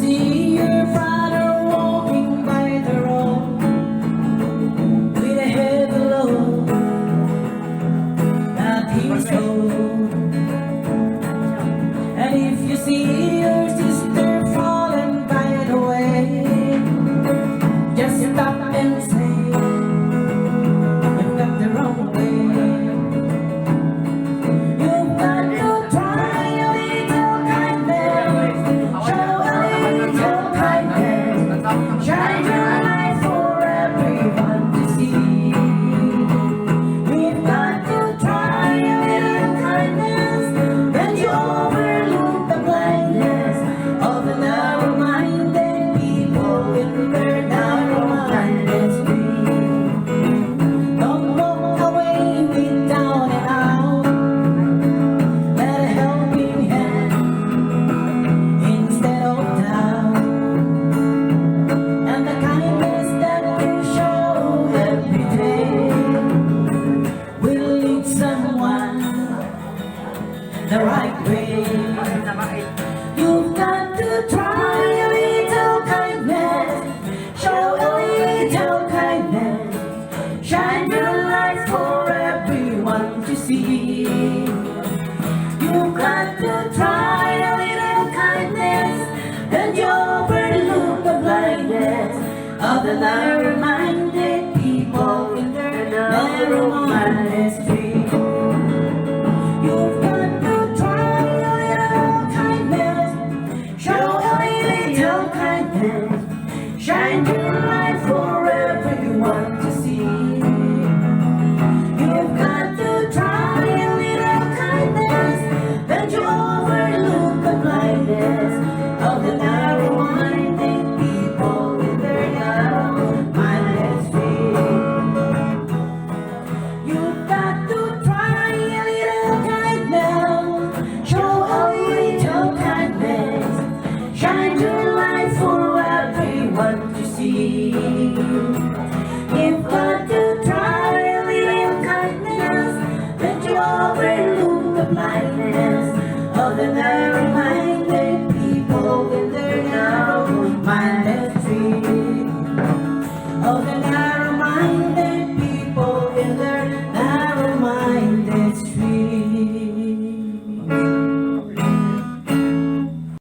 see your brother walking by the road with a heavy load that he's owed, and if you see your sister falling by the way, just stop and say, you've got the wrong way. You've got to try a little kindness, show a little kindness, shine your light for everyone to see. We've got to try a little kindness, then you overlook the blindness of the narrow-minded people in their narrow-minded street. Don't walk away with down and out, let a helping hand instead of down. And the kindness that you show every day will lead someone the right way. You've got to try a little kindness, show a little kindness, shine your light for everyone to see. You've got to try a little kindness, then you overlook the blindness of the narrow-minded people in their narrow-minded street. You've got to try a little kindness, show a little kindness, shine your light for everyone to see. You've got to try a little kindness, then you overlook the blindness of the narrow-minded people in their narrow-minded street. You've got to try a little kindness, show a little kindness, shine your light for everyone to see. You've got to try a little kindness, then you overlook the blindness